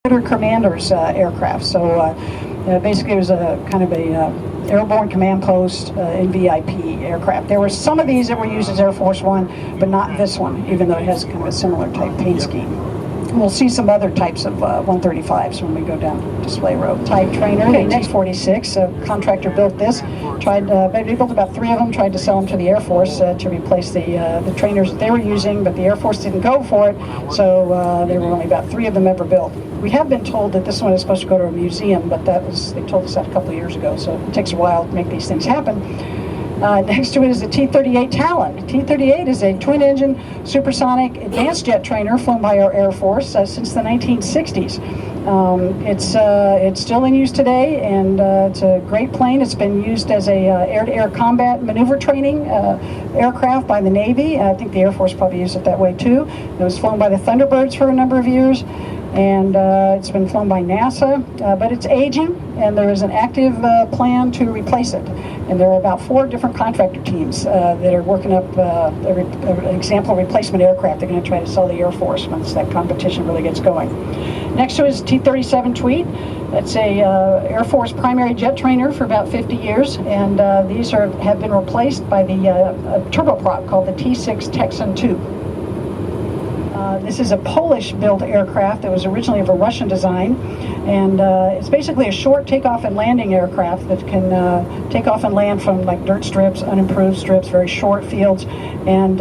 commander's aircraft. So basically it was a kind of a airborne command post in VIP aircraft. There were some of these that were used as Air Force One, but not this one, even though it has kind of a similar type paint scheme. We'll see some other types of 135s when we go down Display Road. Type trainer, the X-46, a contractor built this. They built about 3 of them, tried to sell them to the Air Force to replace the trainers that they were using, but the Air Force didn't go for it, so there were only about 3 of them ever built. We have been told that this one is supposed to go to a museum, but they told us that a couple of years ago, so it takes a while to make these things happen. Next to it is the T-38 Talon. T-38 is a twin-engine supersonic advanced jet trainer flown by our Air Force since the 1960s. It's still in use today, and it's a great plane. It's been used as a air-to-air combat maneuver training aircraft by the Navy. I think the Air Force probably used it that way too. It was flown by the Thunderbirds for a number of years, and it's been flown by NASA, but it's aging, and there is an active plan to replace it. And there are about 4 different contractor teams that are working up an example replacement aircraft they're going to try to sell the Air Force once that competition really gets going. Next to it is T-37 Tweed. That's a Air Force primary jet trainer for about 50 years, and these have been replaced by the turboprop called the T-6 Texan II. This is a Polish-built aircraft that was originally of a Russian design, and it's basically a short takeoff and landing aircraft that can take off and land from like dirt strips, unimproved strips, very short fields, and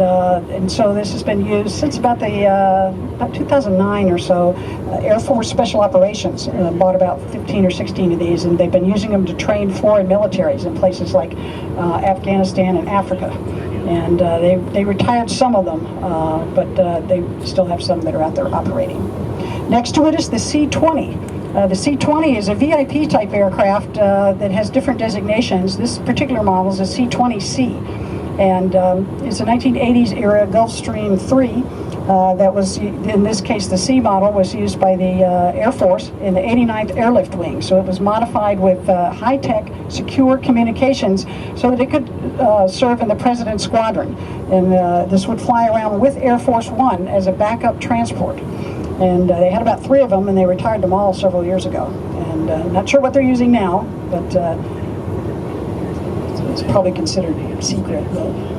so this has been used since about 2009 or so. Air Force Special Operations bought about 15 or 16 of these, and they've been using them to train foreign militaries in places like Afghanistan and Africa. And they retired some of them, but they still have some that are out there operating. Next to it is the C-20. The C-20 is a VIP type aircraft that has different designations. This particular model is a C-20C, and it's a 1980s era Gulfstream III. That was, in this case, the C model was used by the Air Force in the 89th Airlift Wing. So it was modified with high-tech, secure communications so that it could serve in the President's Squadron. And this would fly around with Air Force One as a backup transport. And they had about 3 of them, and they retired them all several years ago. And not sure what they're using now, but it's probably considered secret, though.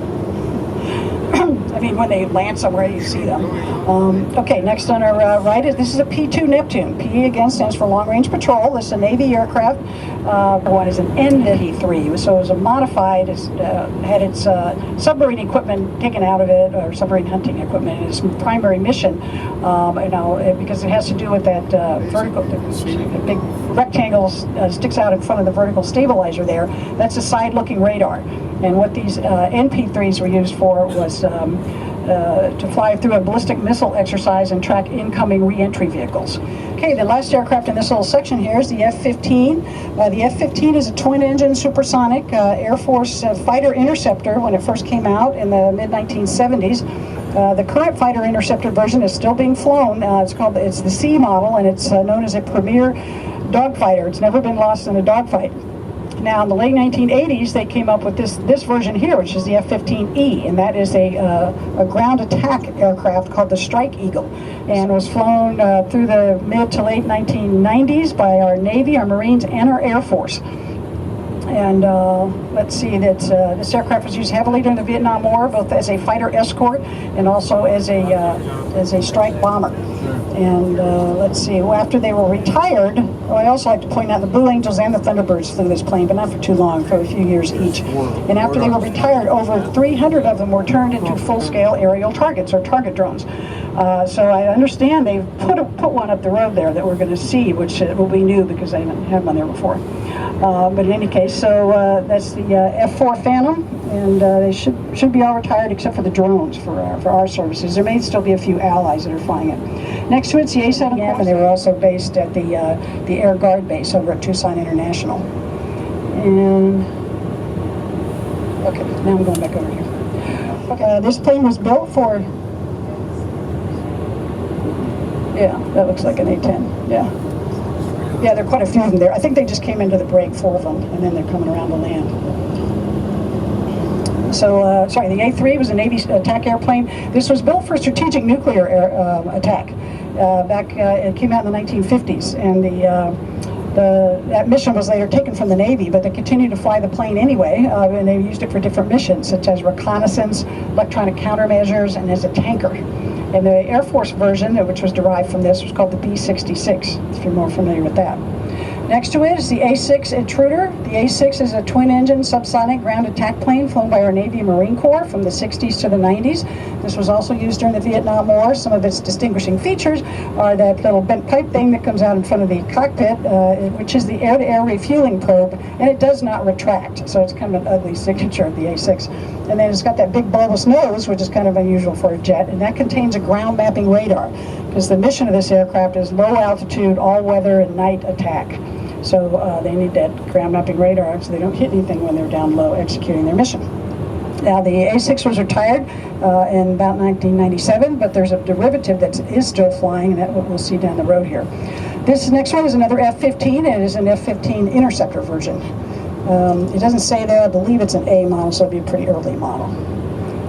I mean, when they land somewhere, you see them. Okay, next on our right this is a P-2 Neptune. P again stands for Long Range Patrol. This is a Navy aircraft. One is an NP-3, so it was a modified. It had its submarine equipment taken out of it, or submarine hunting equipment. Its primary mission, because it has to do with that vertical, the big rectangle sticks out in front of the vertical stabilizer there. That's a side-looking radar. And what these NP-3s were used for was to fly through a ballistic missile exercise and track incoming re-entry vehicles. Okay, the last aircraft in this little section here is the F-15. The F-15 is a twin-engine supersonic Air Force fighter interceptor when it first came out in the mid-1970s. The current fighter interceptor version is still being flown. It's the C model, and it's known as a premier dogfighter. It's never been lost in a dogfight. Now, in the late 1980s, they came up with this version here, which is the F-15E, and that is a ground attack aircraft called the Strike Eagle, and was flown through the mid to late 1990s by our Navy, our Marines, and our Air Force. And let's see, this aircraft was used heavily during the Vietnam War, both as a fighter escort and also as a strike bomber. And let's see, after they were retired, I also like to point out the Blue Angels and the Thunderbirds flew this plane, but not for too long, for a few years each. And after they were retired, over 300 of them were turned into full-scale aerial targets, or target drones. So I understand they put one up the road there that we're going to see, which will be new because I haven't had one there before. But in any case, so that's the F-4 Phantom, and they should be all retired except for the drones for our services. There may still be a few allies that are flying it. Next to it's the A-7, and they were also based at the Air Guard base over at Tucson International. And okay, now I'm going back over here. Okay, this plane was built for. Yeah, that looks like an A-10. Yeah. Yeah, there are quite a few of them there. I think they just came into the break, 4 of them, and then they're coming around to land. So, sorry, the A-3 was a Navy attack airplane. This was built for strategic nuclear attack. It came out in the 1950s, and that mission was later taken from the Navy, but they continued to fly the plane anyway, and they used it for different missions, such as reconnaissance, electronic countermeasures, and as a tanker. And the Air Force version, which was derived from this, was called the B-66, if you're more familiar with that. Next to it is the A-6 Intruder. The A-6 is a twin-engine subsonic ground attack plane flown by our Navy and Marine Corps from the 60s to the 90s. This was also used during the Vietnam War. Some of its distinguishing features are that little bent pipe thing that comes out in front of the cockpit, which is the air-to-air refueling probe, and it does not retract, so it's kind of an ugly signature of the A-6. And then it's got that big bulbous nose, which is kind of unusual for a jet, and that contains a ground mapping radar, because the mission of this aircraft is low altitude, all weather, and night attack. So they need that ground mapping radar so they don't hit anything when they're down low executing their mission. Now the A-6 was retired in about 1997, but there's a derivative that is still flying, and that we'll see down the road here. This next one is another F-15, and it is an F-15 Interceptor version. It doesn't say there, I believe it's an A model, so it'll be a pretty early model.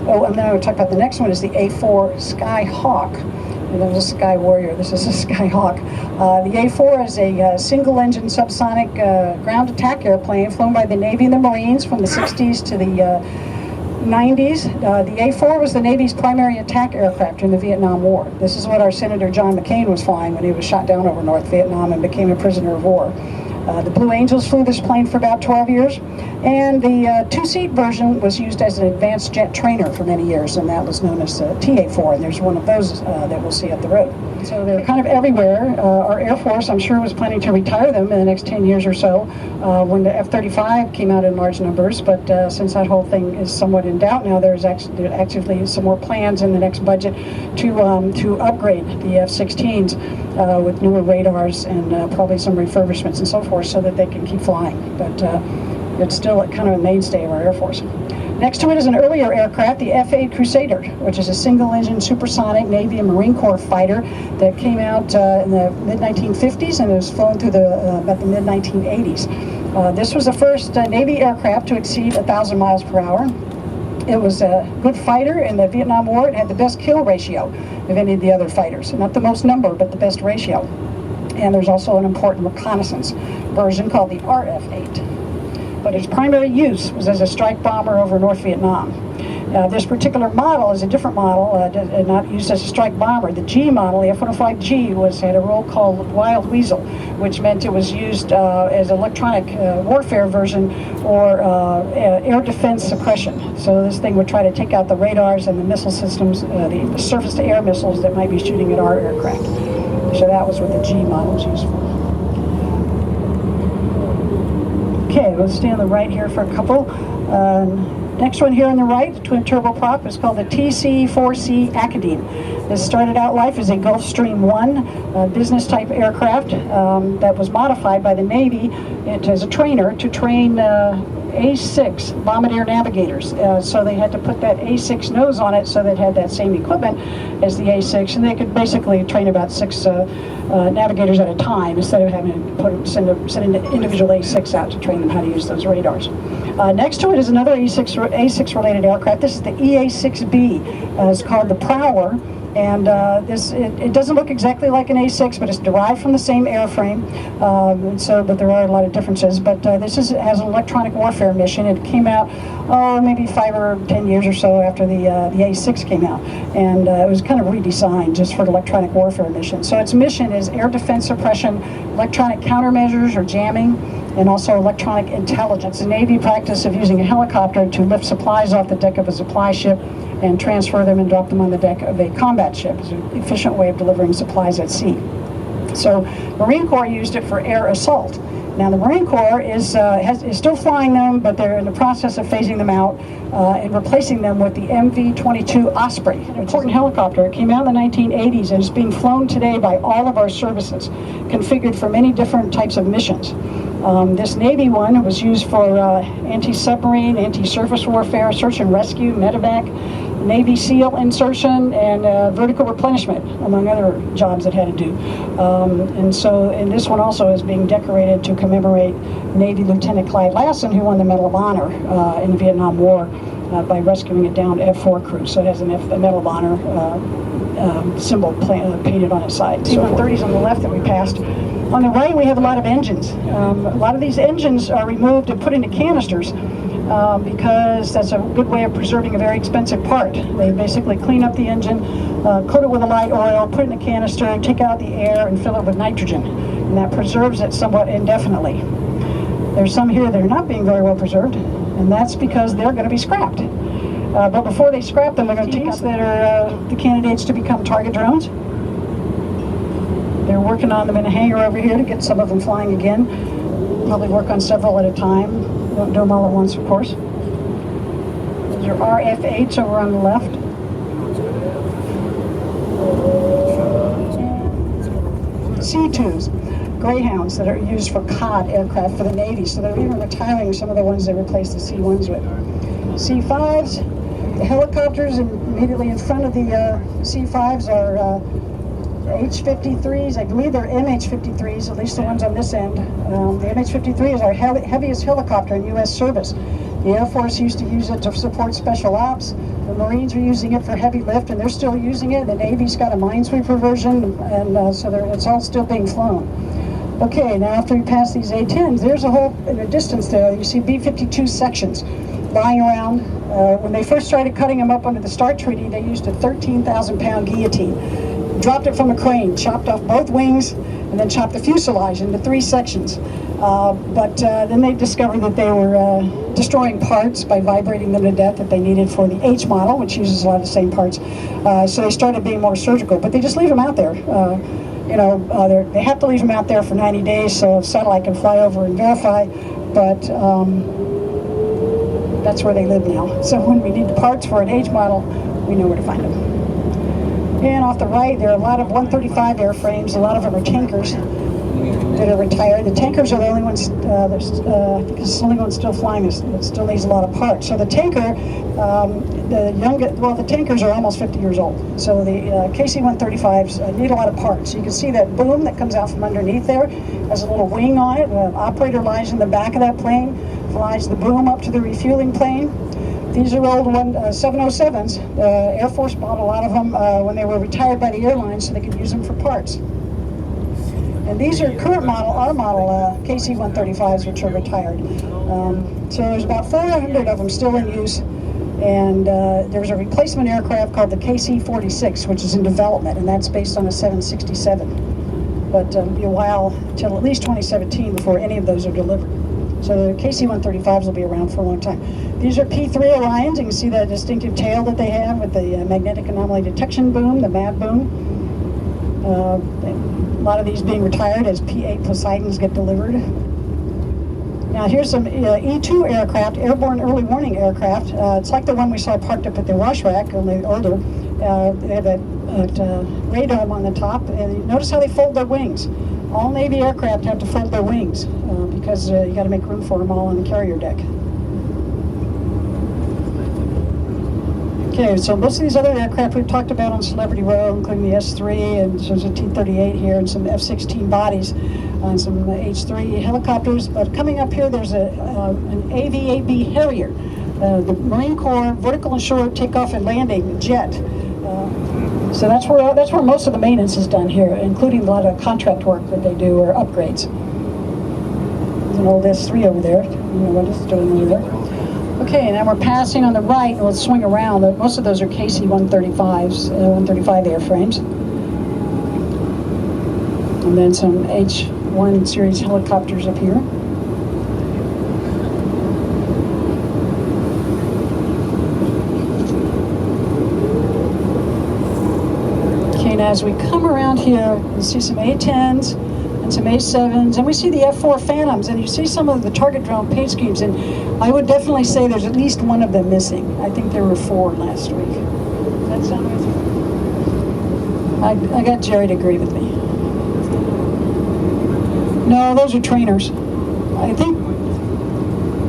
Oh, and then we'll talk about the next one is the A-4 Skyhawk. And there's a Sky Warrior. This is a Skyhawk. The A-4 is a single-engine subsonic ground attack airplane flown by the Navy and the Marines from the 60s to the 90s. The A-4 was the Navy's primary attack aircraft during the Vietnam War. This is what our Senator John McCain was flying when he was shot down over North Vietnam and became a prisoner of war. The Blue Angels flew this plane for about 12 years, and the two-seat version was used as an advanced jet trainer for many years, and that was known as TA-4, and there's one of those that we'll see up the road. So they're kind of everywhere. Our Air Force, I'm sure, was planning to retire them in the next 10 years or so when the F-35 came out in large numbers, but since that whole thing is somewhat in doubt now, there's actually some more plans in the next budget to upgrade the F-16s with newer radars and probably some refurbishments and so forth, so that they can keep flying. But it's still kind of a mainstay of our Air Force. Next to it is an earlier aircraft, the F-8 Crusader, which is a single-engine supersonic Navy and Marine Corps fighter that came out in the mid-1950s and was flown through about the mid-1980s. This was the first Navy aircraft to exceed 1,000 miles per hour. It was a good fighter in the Vietnam War. It had the best kill ratio of any of the other fighters. Not the most number, but the best ratio. And there's also an important reconnaissance version called the RF-8. But its primary use was as a strike bomber over North Vietnam. This particular model is a different model, not used as a strike bomber. The G model, the F-105G, had a role called Wild Weasel, which meant it was used as electronic warfare version or air defense suppression. So this thing would try to take out the radars and the missile systems, the surface-to-air missiles that might be shooting at our aircraft. So that was what the G model was used for. Okay, let's stay on the right here for a couple. Next one here on the right, the twin turboprop, is called the TC-4C Academe. This started out life as a Gulfstream 1 business type aircraft that was modified by the Navy as a trainer to train A6 bombardier navigators. So they had to put that A6 nose on it so that it had that same equipment as the A6, and they could basically train about 6 navigators at a time instead of having to send an individual A6 out to train them how to use those radars. Next to it is another A6 related aircraft. This is the EA-6B. It's called the Prowler. And it doesn't look exactly like an A6, but it's derived from the same airframe. But there are a lot of differences. But this has an electronic warfare mission. It came out, maybe 5 or 10 years or so after the A6 came out. And it was kind of redesigned just for the electronic warfare mission. So its mission is air defense suppression, electronic countermeasures or jamming, and also electronic intelligence. The Navy practice of using a helicopter to lift supplies off the deck of a supply ship and transfer them and drop them on the deck of a combat ship. It's an efficient way of delivering supplies at sea. So Marine Corps used it for air assault. Now the Marine Corps is still flying them, but they're in the process of phasing them out and replacing them with the MV-22 Osprey, an important helicopter. It came out in the 1980s and is being flown today by all of our services, configured for many different types of missions. This Navy one was used for anti-submarine, anti-surface warfare, search and rescue, medevac, Navy SEAL insertion, and vertical replenishment, among other jobs it had to do. And this one also is being decorated to commemorate Navy Lieutenant Clyde Lassen, who won the Medal of Honor in the Vietnam War by rescuing a downed F-4 crew. So it has a Medal of Honor symbol painted on its side. C-130s on the left that we passed. On the right, we have a lot of engines. A lot of these engines are removed and put into canisters because that's a good way of preserving a very expensive part. They basically clean up the engine, coat it with a light oil, put it in a canister, take out the air, and fill it with nitrogen. And that preserves it somewhat indefinitely. There's some here that are not being very well preserved, and that's because they're going to be scrapped. But before they scrap them, they're going to take out that are the candidates to become target drones. They're working on them in a hangar over here to get some of them flying again. Probably work on several at a time. Don't do them all at once, of course. Those are RF-8s over on the left. C-2s, Greyhounds that are used for COD aircraft for the Navy, so they're even retiring some of the ones they replaced the C-1s with. C-5s, the helicopters immediately in front of the C-5s are H-53s. I believe they're MH-53s, at least the ones on this end. The MH-53 is our heaviest helicopter in U.S. service. The Air Force used to use it to support special ops. The Marines are using it for heavy lift, and they're still using it. The Navy's got a minesweeper version, and so it's all still being flown. Okay, now after we pass these A-10s, there's a whole, in the distance there, you see B-52 sections lying around. When they first started cutting them up under the START Treaty, they used a 13,000-pound guillotine. Dropped it from a crane, chopped off both wings, and then chopped the fuselage into 3 sections. But then they discovered that they were destroying parts by vibrating them to death that they needed for the H model, which uses a lot of the same parts. So they started being more surgical, but they just leave them out there. They have to leave them out there for 90 days so a satellite can fly over and verify, but that's where they live now. So when we need the parts for an H model, we know where to find them. And off the right, there are a lot of 135 airframes. A lot of them are tankers that are retired. The tankers are the only ones, because it's the only one still flying that still needs a lot of parts. So the tanker, the tankers are almost 50 years old. So the KC-135s need a lot of parts. You can see that boom that comes out from underneath there has a little wing on it. The operator lies in the back of that plane, flies the boom up to the refueling plane. These are old 707s. The Air Force bought a lot of them when they were retired by the airlines so they could use them for parts. And these are current model, our model KC-135s, which are retired. So there's about 400 of them still in use. And there's a replacement aircraft called the KC-46, which is in development, and that's based on a 767. But it'll be a while, till at least 2017, before any of those are delivered. So the KC-135s will be around for a long time. These are P-3 Orions. You can see that distinctive tail that they have with the magnetic anomaly detection boom, the MAD boom. A lot of these being retired as P-8 Poseidons get delivered. Now here's some E-2 aircraft, airborne early warning aircraft. It's like the one we saw parked up at the wash rack, only older. They have a radome on the top, and notice how they fold their wings. All Navy aircraft have to fold their wings because you got to make room for them all on the carrier deck. Okay, so most of these other aircraft we've talked about on Celebrity Row, including the S-3, and there's a T-38 here, and some F-16 bodies, and some H-3 helicopters. But coming up here, there's an AVAB Harrier, the Marine Corps vertical and short takeoff and landing jet. So that's where most of the maintenance is done here, including a lot of contract work that they do or upgrades. There's an old S-3 over there. I don't know what it's doing over there. Okay, now we're passing on the right, and we'll swing around. Most of those are KC-135s, 135 airframes. And then some H-1 series helicopters up here. Okay, now as we come around here, you see some A-10s and some A-7s, and we see the F-4 Phantoms, and you see some of the target drone paint schemes, and I would definitely say there's at least one of them missing. I think there were 4 last week. Does that sound right? I got Jerry to agree with me. No, those are trainers. I think,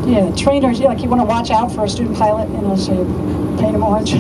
yeah, trainers, like you want to watch out for a student pilot, so you paint them orange.